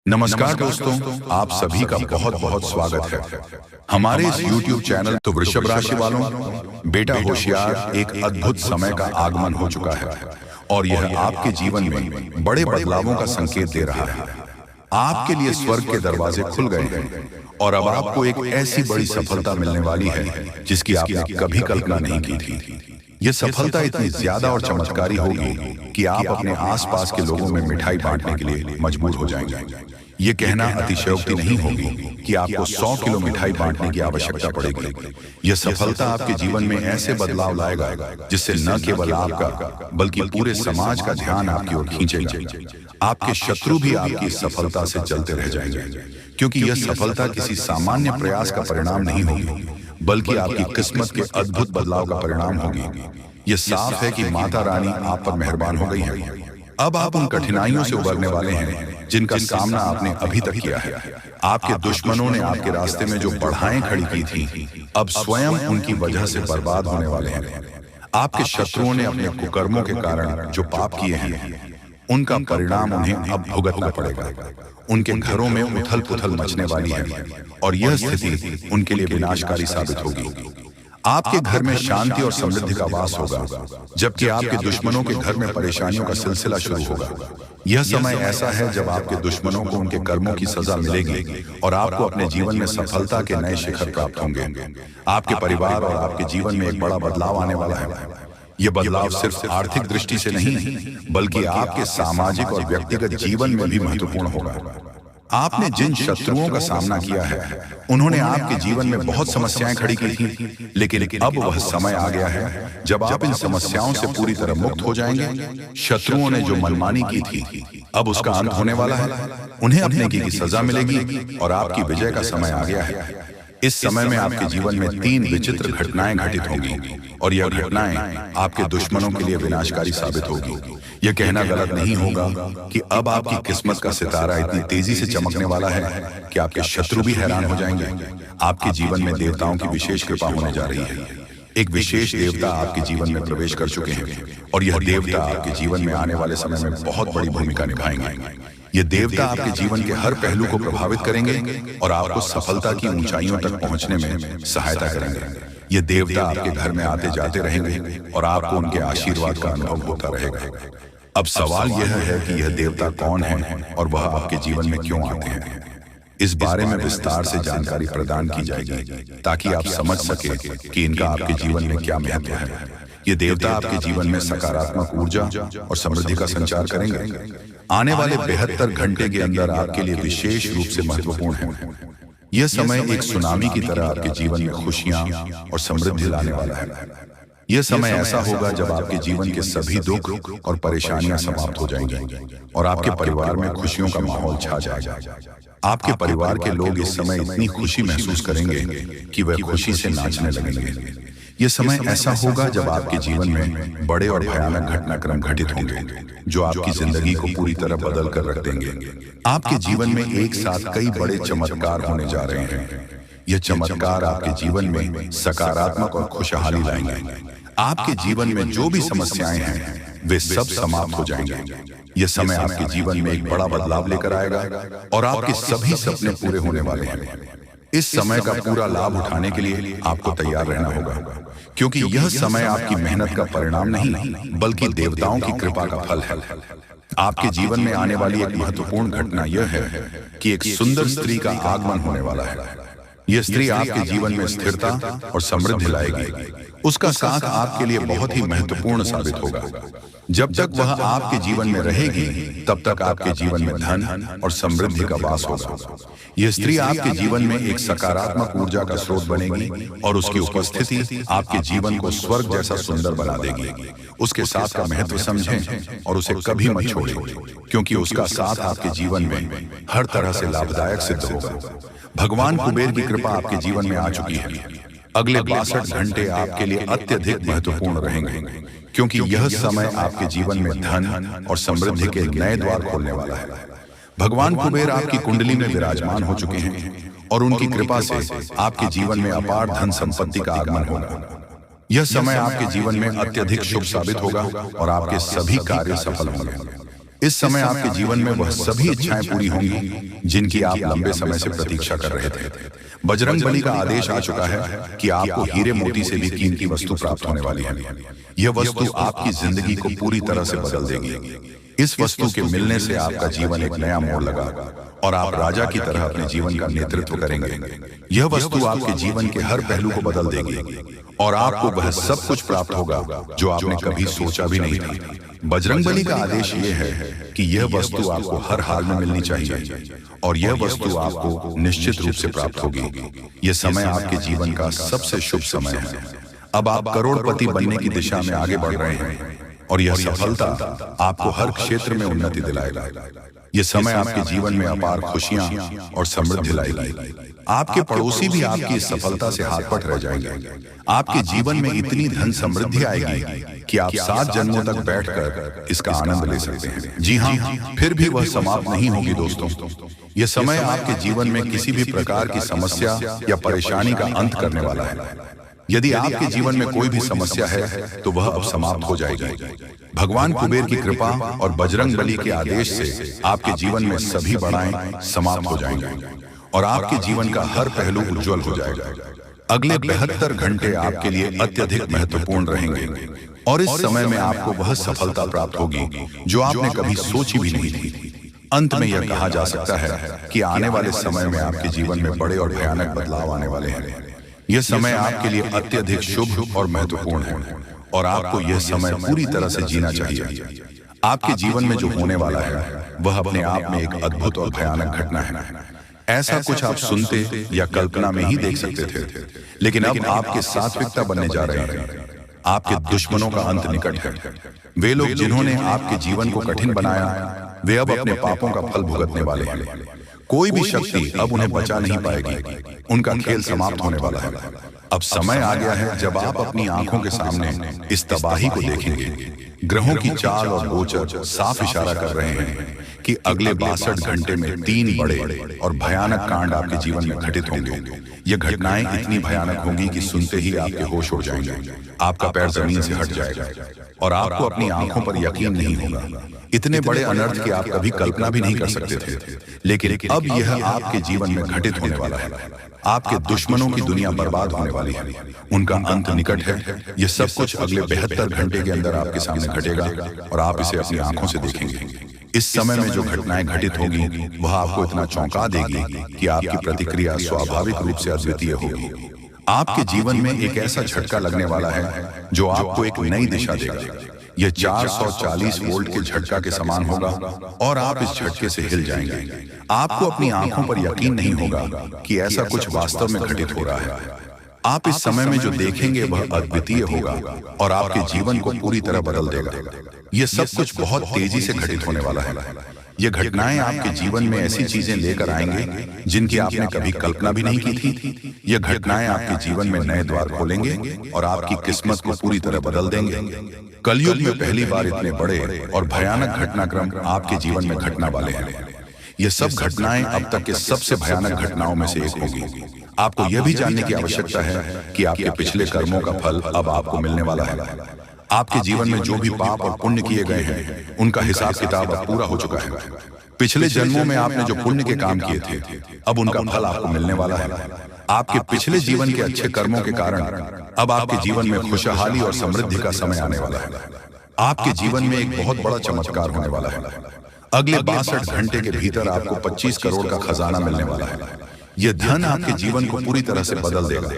नमस्कार दोस्तों, आप सभी का बहुत बहुत स्वागत है हमारे इस YouTube चैनल। तो वृषभ राशि वालों, बेटा होशियार, एक अद्भुत समय का आगमन हो चुका है और यह आपके जीवन में बड़े बदलावों का संकेत दे रहा है। आपके लिए स्वर्ग के दरवाजे खुल गए हैं और अब आपको एक ऐसी बड़ी सफलता मिलने वाली है जिसकी आपने कभी कल्पना नहीं की थी। यह सफलता इतनी ज्यादा और चमत्कारी होगी कि आप अपने आसपास के लोगों में मिठाई बांटने के लिए मजबूर हो जाएंगे। ये कहना अतिशयोक्ति नहीं होगी कि आपको 100 किलो मिठाई बांटने की आवश्यकता पड़ेगी। यह सफलता आपके जीवन में ऐसे बदलाव लाएगा जिससे न केवल आपका बल्कि पूरे समाज का ध्यान आपकी ओर खींचेगा। आपके शत्रु भी आपकी सफलता से चलते रह जाएंगे, क्योंकि यह सफलता किसी सामान्य प्रयास का परिणाम नहीं होगी, बल्कि आपकी किस्मत के अद्भुत बदलाव का परिणाम होगी। यह साफ है कि माता रानी आप पर मेहरबान हो गई है। अब आप उन कठिनाइयों से उबरने वाले हैं जिनका सामना आपने अभी तक किया है। आपके दुश्मनों ने आपके रास्ते में जो बाधाएं खड़ी की थी, अब स्वयं उनकी वजह से बर्बाद होने वाले हैं। आपके शत्रुओं ने अपने कुकर्मों के कारण जो पाप किए हैं, उनका परिणाम उन्हें अब भुगतना पड़ेगा। उनके घरों में उथल पुथल मचने वाली है और यह स्थिति उनके लिए विनाशकारी साबित होगी। आपके घर में शांति और समृद्धि का वास होगा, जबकि आपके दुश्मनों के घर में परेशानियों का सिलसिला शुरू होगा। यह समय ऐसा है जब आपके दुश्मनों को उनके कर्मों की सजा मिलेगी और आपको अपने जीवन में सफलता के नए शिखर प्राप्त होंगे। आपके परिवार और आपके जीवन में एक बड़ा बदलाव आने वाला है। यह बदलाव सिर्फ आर्थिक दृष्टि से नहीं, बल्कि आपके सामाजिक और व्यक्तिगत जीवन में भी महत्वपूर्ण होगा। आपने जिन शत्रुओं का सामना किया है, उन्होंने आपके जीवन में बहुत समस्याएं खड़ी की थी, लेकिन अब वह समय आ गया है जब आप इन समस्याओं से पूरी तरह मुक्त हो जाएंगे। शत्रुओं ने जो मनमानी की थी, अब उसका अंत होने वाला है। उन्हें अपने की सजा मिलेगी और आपकी विजय का समय आ गया है। इस समय में आपके जीवन में 3 विचित्र घटनाएं घटित होंगी और यह घटनाएं आपके दुश्मनों के लिए विनाशकारी साबित होगी। यह कहना गलत नहीं होगा कि अब आपकी किस्मत का सितारा इतनी तेजी से चमकने वाला है कि आपके शत्रु भी हैरान हो जाएंगे। आपके जीवन में देवताओं की विशेष कृपा होने जा रही है। एक विशेष देवता आपके जीवन में प्रवेश कर चुके हैं और यह देवता आपके जीवन में आने वाले समय में बहुत बड़ी भूमिका निभाएंगे। ये देवता आपके जीवन के हर पहलू को प्रभावित करेंगे और आपको सफलता की ऊंचाइयों तक पहुंचने में सहायता करेंगे। ये देवता आपके घर में आते जाते रहेंगे और आपको उनके आशीर्वाद का अनुभव होता रहेगा। अब सवाल यह है कि यह देवता कौन है और वह आपके जीवन में क्यों आते हैं। इस बारे में विस्तार से जानकारी प्रदान की जाएगी ताकि आप समझ सके कि इनका आपके जीवन में क्या महत्व है। ये देवता आपके जीवन में सकारात्मक ऊर्जा और समृद्धि का संचार करेंगे। आने वाले 72 घंटे के अंदर आपके लिए विशेष रूप से महत्वपूर्ण है। यह समय एक सुनामी की तरह आपके जीवन में खुशियां और समृद्धि लाने वाला है। यह समय ऐसा होगा जब आपके जीवन के सभी दुख और परेशानियां समाप्त हो जाएंगी और आपके परिवार में खुशियों का माहौल छा जाएगा। आपके परिवार के लोग इस समय इतनी खुशी महसूस करेंगे कि वह खुशी से नाचने लगेंगे। यह समय ऐसा होगा जब आपके जीवन में बड़े और भयानक घटनाक्रम घटित होंगे जो आपकी जिंदगी को पूरी तरह बदल कर रख देंगे। आपके जीवन में एक साथ कई बड़े चमत्कार होने जा रहे हैं। यह चमत्कार आपके जीवन में सकारात्मक और खुशहाली लाएंगे। आपके जीवन में जो भी समस्याएं हैं, वे सब समाप्त हो जाएंगे। यह समय आपके जीवन में एक बड़ा बदलाव लेकर आएगा और आपके सभी सपने पूरे होने वाले हैं। इस समय का पूरा लाभ उठाने के लिए आपको तैयार रहना होगा, क्योंकि यह समय आपकी मेहनत का परिणाम नहीं, बल्कि देवताओं की कृपा का फल है। आपके जीवन में आने वाली एक महत्वपूर्ण घटना यह है कि एक सुंदर स्त्री का आगमन होने वाला है। यह स्त्री आपके जीवन में स्थिरता और समृद्धि लाएगी। उसका साथ आपके लिए बहुत ही महत्वपूर्ण साबित होगा। जब तक वह आपके जीवन में रहेगी, तब तक आपके जीवन में धन और समृद्धि का वास होगा। यह स्त्री आपके जीवन में एक सकारात्मक ऊर्जा का स्रोत बनेगी और उसकी उपस्थिति आपके जीवन को स्वर्ग जैसा सुंदर बना देगी। उसके साथ का महत्व समझें और उसे कभी मत छोड़ें, क्योंकि उसका साथ आपके जीवन में हर तरह से लाभदायक सिद्ध होगा। भगवान कुबेर की कृपा आपके जीवन में आ चुकी है। अगले 62 घंटे आपके लिए अत्यधिक महत्वपूर्ण रहेंगे, क्योंकि यह समय आपके जीवन में धन और समृद्धि के नए द्वार खोलने वाला है। भगवान कुबेर आपकी कुंडली में विराजमान हो चुके हैं और उनकी कृपा से आपके जीवन में अपार धन संपत्ति का आगमन होगा। यह समय आपके जीवन में अत्यधिक शुभ साबित होगा और आपके सभी कार्य सफल होंगे। इस समय आपके जीवन में वह सभी इच्छाएं पूरी होंगी जिनकी आप लंबे समय से प्रतीक्षा कर रहे थे। बजरंग बली का आदेश आ चुका है कि आपको हीरे मोती से भी कीमती वस्तु प्राप्त होने वाली है। यह वस्तु आपकी जिंदगी को पूरी तरह से बदल देगी। इस वस्तु के मिलने से आपका जीवन एक नया मोड़ लगा और आप राजा की तरह अपने जीवन का नेतृत्व करेंगे। यह वस्तु आपके जीवन के हर पहलू को बदल देगी और आपको वह सब कुछ प्राप्त होगा जो आपने कभी सोचा भी नहीं था। बजरंग बली का आदेश यह है कि यह वस्तु आपको हर हाल में मिलनी चाहिए और यह वस्तु आपको निश्चित रूप से प्राप्त होगी। यह समय आपके जीवन का सबसे शुभ समय है। अब आप करोड़पति बनने की दिशा में आगे बढ़ रहे हैं और यह सफलता आपको हर क्षेत्र में उन्नति दिलाएगा। यह समय आपके जीवन में अपार खुशियां और समृद्धि लाएगी। आपके पड़ोसी भी आपकी इस सफलता से हाथ पट रह जाएंगे। आपके जीवन में इतनी धन समृद्धि आएगी कि आप 7 जन्मों तक बैठकर इसका आनंद ले सकते हैं। जी हाँ, फिर भी वह समाप्त नहीं होगी दोस्तों। यह समय आपके जीवन में किसी भी प्रकार की समस्या या परेशानी का अंत करने वाला है। यदि आपके जीवन में कोई भी समस्या है तो वह अब समाप्त हो जाएगी। भगवान कुबेर की कृपा और बजरंग बली के आदेश से आपके जीवन में सभी बाधाएं समाप्त हो जाएंगी और आपके जीवन का हर पहलू उज्जवल हो जाएगा। अगले 72 घंटे आपके लिए अत्यधिक महत्वपूर्ण रहेंगे और इस समय में आपको वह सफलता प्राप्त होगी जो आपने कभी सोची भी नहीं थी। अंत में यह कहा जा सकता है कि आने वाले समय में आपके जीवन में बड़े और भयानक बदलाव आने वाले हैं। यह समय आपके लिए अत्यधिक शुभ और महत्वपूर्ण है और आपको यह समय पूरी तरह से जीना चाहिए। आपके जीवन में जो होने वाला है वह अपने आप में एक अद्भुत और भयानक घटना है। ऐसा कुछ आप सुनते या कल्पना में ही देख सकते थे, लेकिन अब आपके सात्विकता बनने जा रहे हैं। आपके दुश्मनों का अंत निकट है। वे लोग जिन्होंने आपके जीवन को कठिन बनाया, वे अब अपने पापों का फल भुगतने वाले हैं। कोई भी शक्ति अब उन्हें बचा नहीं पाएगी। उनका खेल समाप्त होने वाला है। अब समय आ गया है जब आप अपनी आंखों के सामने इस तबाही को देखेंगे। ग्रहों की चाल और गोचर साफ इशारा कर रहे हैं कि अगले 62 घंटे में 3 बड़े और भयानक कांड आपके जीवन में घटित होंगे। ये घटनाएं इतनी भयानक होंगी कि सुनते ही आपके होश उड़ जाएंगे। आपका पैर जमीन से हट जाएगा और आपको अपनी आंखों पर यकीन नहीं होगा। इतने बड़े अनर्थ की आप कभी कल्पना भी नहीं कर सकते थे, लेकिन अब यह आपके जीवन में घटित होने वाला है। आपके दुश्मनों की दुनिया बर्बाद होने वाली है। उनका अंत निकट है। यह सब कुछ अगले 72 घंटे के अंदर आपके सामने घटेगा और आप इसे अपनी आंखों से देखेंगे। इस समय में जो घटनाएं घटित होगी वह आपको इतना चौंका देगी कि आपकी प्रतिक्रिया स्वाभाविक रूप से अद्वितीय होगी। आपके जीवन में एक ऐसा झटका लगने वाला है जो आपको एक नई दिशा देगा। यह 440 वोल्ट के झटका के समान होगा और आप इस झटके से हिल जाएंगे। आपको अपनी आंखों पर यकीन नहीं होगा कि ऐसा कुछ वास्तव में घटित हो रहा है। आप इस समय में जो देखेंगे वह अद्वितीय होगा और आपके जीवन को पूरी तरह बदल देगा। यह सब कुछ बहुत तेजी से घटित होने वाला है। ये घटनाएं आपके जीवन में ऐसी चीजें लेकर आएंगे जिनकी आपने कभी कल्पना भी नहीं की थी। ये घटनाएं आपके जीवन में नए द्वार खोलेंगे और आपकी किस्मत को पूरी तरह बदल देंगे। कलयुग में पहली बार इतने बड़े और भयानक घटनाक्रम आपके जीवन में घटना वाले हैं। ये सब घटनाएं अब तक के सबसे भयानक घटनाओं में से एक होगी। आपको यह भी जानने की आवश्यकता है कि आपके पिछले कर्मों का फल अब आपको मिलने वाला है। आपके जीवन में जो भी पाप और पुण्य किए गए हैं उनका हिसाब किताब अब पूरा हो चुका है। पिछले जन्मों में आपने जो पुण्य के काम किए थे अब उनका फल आपको मिलने वाला है। आपके पिछले जीवन के अच्छे कर्मों के कारण अब आपके जीवन में खुशहाली और समृद्धि का समय आने वाला है। आपके जीवन में एक बहुत बड़ा चमत्कार होने वाला है। अगले 62 घंटे के भीतर आपको 25 करोड़ का खजाना मिलने वाला है। यह धन आपके जीवन को पूरी तरह से बदल देगा।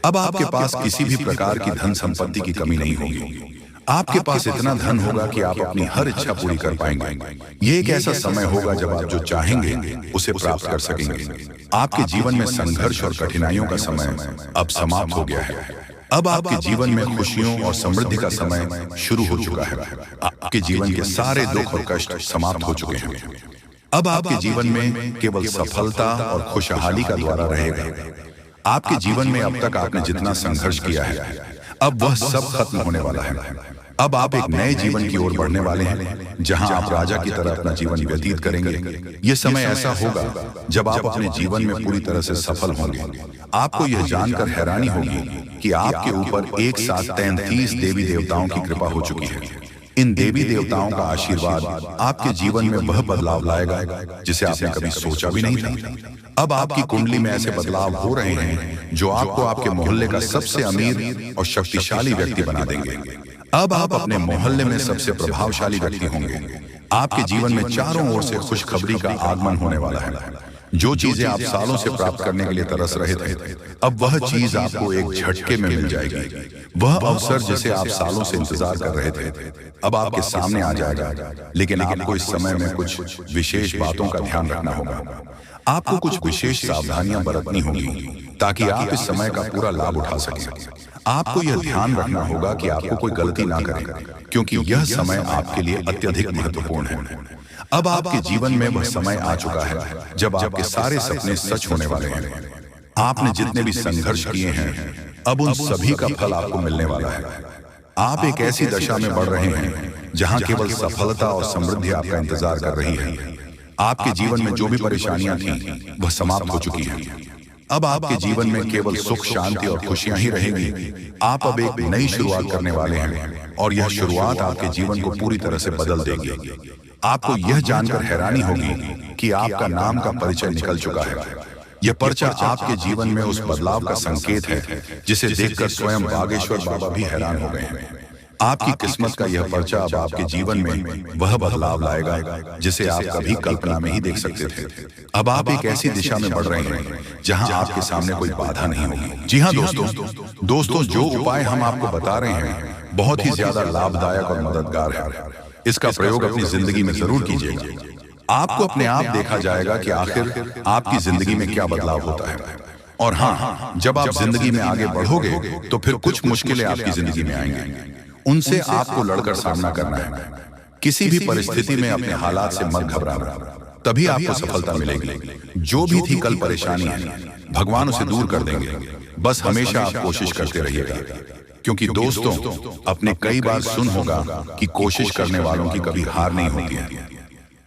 अब आपके पास किसी भी प्रकार की धन संपत्ति की कमी नहीं होगी। आपके पास इतना धन होगा कि आप अपनी हर इच्छा पूरी कर पाएंगे। ये एक ऐसा समय होगा जब आप जो चाहेंगे उसे प्राप्त कर सकेंगे। आपके जीवन में संघर्ष और कठिनाइयों का समय अब समाप्त हो गया है। अब आपके जीवन में खुशियों और समृद्धि का समय शुरू हो चुका है। आपके जीवन के सारे दुख और कष्ट समाप्त हो चुके हैं। अब आपके जीवन में केवल सफलता और खुशहाली का द्वारा रहेगा। आपके जीवन में अब तक आपने जितना संघर्ष किया है अब वह सब खत्म होने वाला है। अब आप एक नए जीवन की ओर बढ़ने वाले हैं जहां आप राजा की तरह अपना जीवन व्यतीत करेंगे। यह समय ऐसा होगा जब आप अपने जीवन में पूरी तरह से सफल होंगे। आपको यह जानकर हैरानी होगी कि आपके ऊपर एक साथ 33 देवी देवताओं की कृपा हो चुकी है। इन देवी देवताओं का आशीर्वाद आपके जीवन में वह बदलाव लाएगा जिसे आपने कभी सोचा भी नहीं था। अब आपकी कुंडली में ऐसे बदलाव हो रहे हैं जो आपको आपके मोहल्ले का सबसे अमीर और शक्तिशाली व्यक्ति बना देंगे। अब आप अपने मोहल्ले में सबसे प्रभावशाली व्यक्ति होंगे। आपके जीवन में चारों ओर से खुशखबरी का आगमन होने वाला है। जो चीजें आप सालों से प्राप्त करने के लिए तरस रहे थे, अब वह चीज आपको एक झटके में मिल जाएगी। वह अवसर जिसे आप सालों से इंतजार कर रहे थे, अब आपके सामने आ जाएगा। लेकिन आपको इस समय में कुछ विशेष बातों का ध्यान रखना होगा। आपको कुछ विशेष सावधानियां बरतनी होंगी ताकि आप इस समय का पूरा लाभ उठा सकें। आपको यह ध्यान रखना होगा कि आपको कोई गलती ना करें, क्योंकि यह समय आपके लिए अत्यधिक महत्वपूर्ण है। अब आपके जीवन में वह समय आ चुका है जब आपके सारे सपने सच होने वाले हैं। आपने जितने भी संघर्ष किए हैं, अब उन सभी का फल आपको मिलने वाला है। आप एक ऐसी दशा में बढ़ रहे हैं जहां केवल सफलता और समृद्धि आपका इंतजार कर रही है। आपके जीवन में जो भी परेशानियां थीं, वह समाप्त हो चुकी हैं। अब आपके जीवन में केवल सुख, शांति और खुशियां ही रहेंगी। आप अब एक नई शुरुआत करने वाले हैं और यह शुरुआत आपके जीवन को पूरी तरह से बदल देगी। आपको यह जानकर हैरानी होगी कि आपका नाम का परिचय निकल चुका है। यह पर्चा आपके जीवन में उस बदलाव का संकेत है जिसे देखकर स्वयं बागेश्वर बाबा भी हैरान हो गए हैं। आपकी किस्मत का यह पर्चा अब आपके जीवन में वह बदलाव लाएगा जिसे आप कभी कल्पना में ही देख सकते थे। अब आप एक ऐसी दिशा में बढ़ रहे हैं जहां आपके सामने कोई बाधा नहीं होगी। जी हाँ दोस्तों, जो उपाय हम आपको बता रहे हैं बहुत ही ज्यादा लाभदायक और मददगार है। इसका प्रयोग अपनी जिंदगी में जरूर कीजिएगा। आपको अपने आप देखा जाएगा कि आखिर आपकी जिंदगी में क्या बदलाव होता है। और हाँ, जब आप जिंदगी में आगे बढ़ोगे तो फिर कुछ मुश्किलें आपकी जिंदगी में आएंगी। उनसे आपको लड़कर सामना करना है। किसी भी परिस्थिति में अपने हालात से मत घबराना, तभी आपको सफलता मिलेगी। जो भी थी कल परेशानी है, भगवान उसे दूर कर देंगे। बस हमेशा आप कोशिश करते रहिएगा, क्योंकि दोस्तों, अपने कई बार सुन होगा कि कोशिश करने वालों की कभी हार नहीं होती है।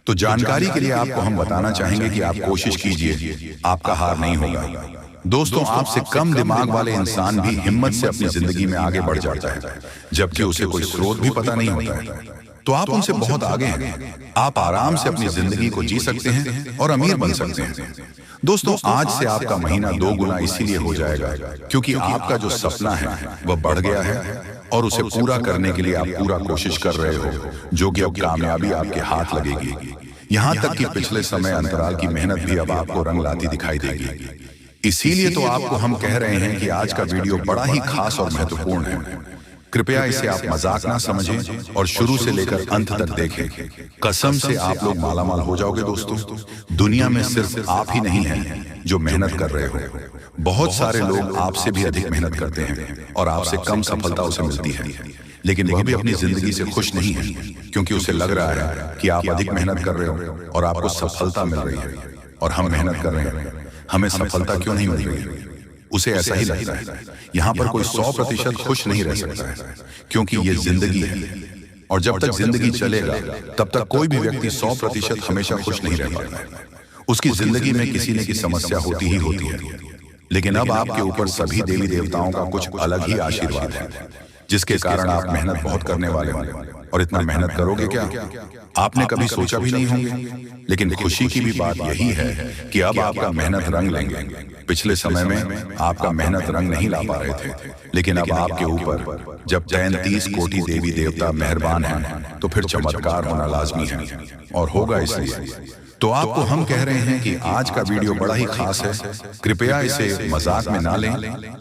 तो जानकारी के लिए आपको हम बताना चाहेंगे कि आप कोशिश कीजिए, आपका हार नहीं होगा। दोस्तों, आपसे कम दिमाग वाले इंसान भी हिम्मत से अपनी जिंदगी में आगे बढ़ जाता है, जबकि उसे कोई स्रोत भी पता नहीं होता है। तो आप उनसे बहुत आगे हैं। आप आराम से अपनी जिंदगी को जी सकते हैं और अमीर बन सकते हैं। दोस्तों, आज से आपका महीना 2 गुना इसीलिए हो जाएगा क्योंकि आपका जो सपना है वह बढ़ गया है और उसे पूरा करने के लिए आप पूरा कोशिश कर रहे हो, जो कि अब कामयाबी आपके हाथ लगेगी। यहाँ तक कि पिछले समय अंतराल की मेहनत भी अब आपको रंग लाती दिखाई देगी। इसीलिए तो आपको हम कह रहे हैं कि आज का वीडियो बड़ा ही खास और महत्वपूर्ण है। कृपया इसे आप मजाक ना समझें और शुरू से लेकर अंत तक देखें। कसम से आप लोग मालामाल हो जाओगे दोस्तों। दुनिया में सिर्फ आप ही नहीं हैं जो मेहनत कर रहे हो। बहुत सारे लोग आपसे भी अधिक मेहनत करते हैं और आपसे कम सफलता उसे मिलती है, लेकिन वह भी अपनी जिंदगी से खुश नहीं है, क्योंकि उसे लग रहा है कि आप अधिक मेहनत कर रहे हो और आपको सफलता मिल रही है, और हम मेहनत कर रहे हैं, हमें सफलता क्यों नहीं मिल रही। उसे ऐसा ही लगता है। यहाँ पर कोई 100% खुश नहीं रह सकता है, क्योंकि ये जिंदगी है, और जब तक जिंदगी चलेगा तब तक कोई भी व्यक्ति 100% हमेशा खुश नहीं रह पाता है। उसकी जिंदगी में किसी न किसी समस्या होती ही होती है। लेकिन अब आपके ऊपर सभी देवी देवताओं का कुछ अलग ही आशीर्वाद है, जिसके कारण आप मेहनत बहुत करने वाले होंगे। और इतना मेहनत करोगे क्या, आपने कभी सोचा भी नहीं होंगे। लेकिन खुशी की भी बात यही है कि अब आपका मेहनत रंग लेंगे। पिछले समय में आपका मेहनत रंग नहीं ला पा रहे थे, लेकिन अब आपके ऊपर जब 33 कोटि देवी देवता मेहरबान हैं, तो फिर चमत्कार होना लाजमी है, और होगा। इसलिए तो आपको हम कह रहे हैं कि आज का वीडियो बड़ा ही खास है। कृपया इसे मजाक में ना लें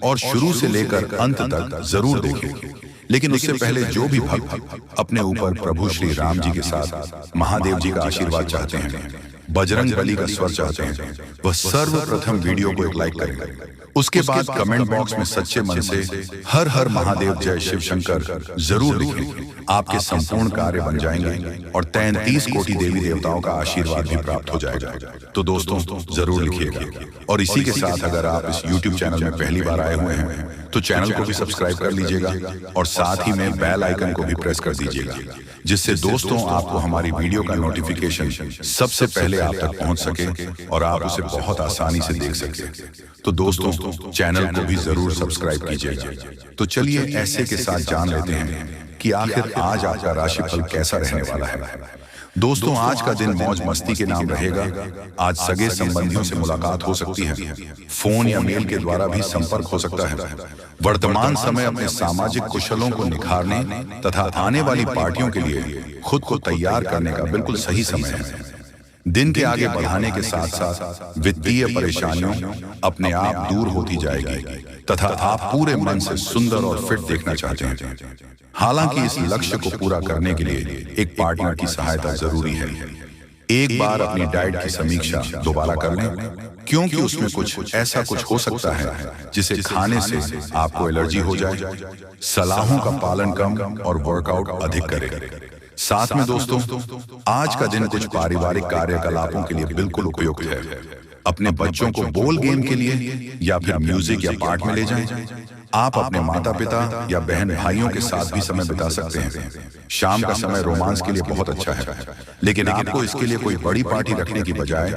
और शुरू से लेकर अंत तक जरूर देखें। लेकिन उससे पहले जो भी भक्त अपने ऊपर प्रभु श्री राम जी के साथ महादेव जी का आशीर्वाद चाहते हैं, बजरंग बली का स्वर चाहते हैं, वह सर्वप्रथम वीडियो को एक लाइक करें। उसके बाद कमेंट बॉक्स में सच्चे मन से हर हर महादेव जय शिव शंकर जरूर लिखें। आपके संपूर्ण कार्य बन जाएंगे और 33 कोटि देवी देवताओं का आशीर्वाद भी प्राप्त हो जाएगा। तो दोस्तों, जरूर लिखिएगा। और इसी के साथ अगर आप इस YouTube चैनल में पहली बार आए हुए हैं तो चैनल को भी सब्सक्राइब कर लीजिएगा, और साथ ही में बेल आइकन को भी प्रेस कर दीजिएगा, जिससे दोस्तों आपको हमारी वीडियो का नोटिफिकेशन सबसे पहले आप तक पहुंच सके और आप उसे बहुत आसानी से देख सके। तो दोस्तों, चैनल को भी जरूर सब्सक्राइब कीजिएगा। तो चलिए ऐसे के साथ जान लेते हैं कि आखिर आज आपका राशिफल कैसा रहने वाला है। दोस्तों, आज का दिन मौज मस्ती के नाम रहेगा। आज सगे संबंधियों से मुलाकात हो सकती है, फोन या मेल के द्वारा भी संपर्क हो सकता है। वर्तमान समय अपने सामाजिक कुशलों को निखारने तथा आने वाली पार्टियों के लिए खुद को तैयार करने का बिल्कुल सही समय है। दिन के आगे बढ़ाने के साथ साथ वित्तीय परेशानियों अपने आप दूर होती जाएगी तथा आप पूरे मन से सुंदर और फिट देखना चाहते हैं। हालांकि इस लक्ष्य को पूरा करने के लिए एक पार्टनर की सहायता जरूरी है। एक बार अपनी डाइट की समीक्षा दोबारा कर लें, क्योंकि उसमें कुछ हो सकता है जिसे खाने से आपको एलर्जी हो जाए। सलाहों का पालन कम और वर्कआउट अधिक करें। साथ में दोस्तों, आज का दिन कुछ पारिवारिक कार्यकलापों के लिए बिल्कुल उपयुक्त है। अपने बच्चों को बोल गेम के लिए या फिर म्यूजिक या पार्ट में ले जाएं। आप अपने माता पिता या बहन भाइयों के साथ भी समय बिता सकते हैं। शाम का समय रोमांस के लिए बहुत अच्छा है, लेकिन आपको इसके लिए कोई बड़ी पार्टी रखने की बजाय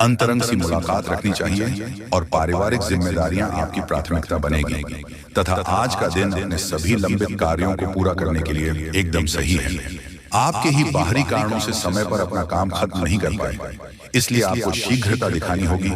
अंतरंग सी मुलाकात रखनी चाहिए और पारिवारिक जिम्मेदारियां आपकी प्राथमिकता बनेगी तथा आज का दिन अपने सभी लंबित कार्यों को पूरा करने के लिए एकदम सही है। आपके ही बाहरी कारणों से समय पर अपना काम खत्म नहीं कर पाए, इसलिए आपको शीघ्रता दिखानी होगी,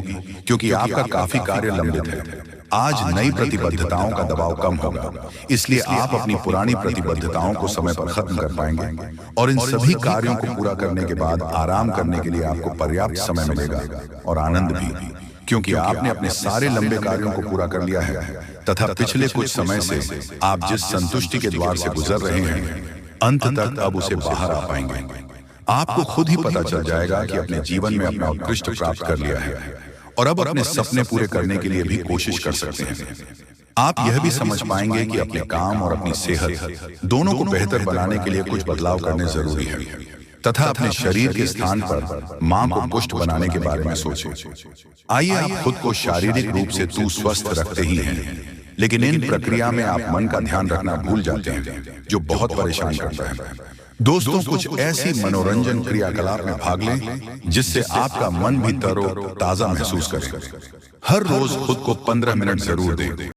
क्योंकि आपका काफी कार्य लंबित है। आज नई प्रतिबद्धताओं का दबाव कम होगा, इसलिए आप अपनी पुरानी प्रतिबद्धताओं को समय पर खत्म कर पाएंगे और इन सभी कार्यों को पूरा करने के बाद आराम करने के लिए आपको पर्याप्त समय मिलेगा और आनंद भी, क्योंकि आपने अपने सारे लंबे कार्यों को पूरा कर लिया है तथा पिछले कुछ समय से आप जिस संतुष्टि के द्वार से गुजर रहे हैं, अंत तक अब उसे बाहर आ पाएंगे। आपको खुद ही पता चल जाएगा कि अपने जीवन में अपना उत्कृष्ट प्राप्त कर लिया है और अब अपने सपने पूरे करने के लिए भी कोशिश कर सकते हैं। आप यह भी समझ पाएंगे कि अपने काम और अपनी सेहत दोनों को बेहतर बनाने के लिए कुछ बदलाव करने जरूरी है तथा अपने शरीर के स्थान पर मां को पुष्ट बनाने के बारे में सोचें। आइए, आप खुद को शारीरिक रूप से तू स्वस्थ रखते ही हैं, लेकिन इन प्रक्रिया में आप मन का ध्यान रखना भूल जाते हैं, जो बहुत परेशान करता है। दोस्तों, कुछ ऐसी मनोरंजन क्रियाकलाप में भाग लें जिससे आपका मन भी तरो ताजा महसूस करे। हर रोज खुद को 15 मिनट जरूर दें।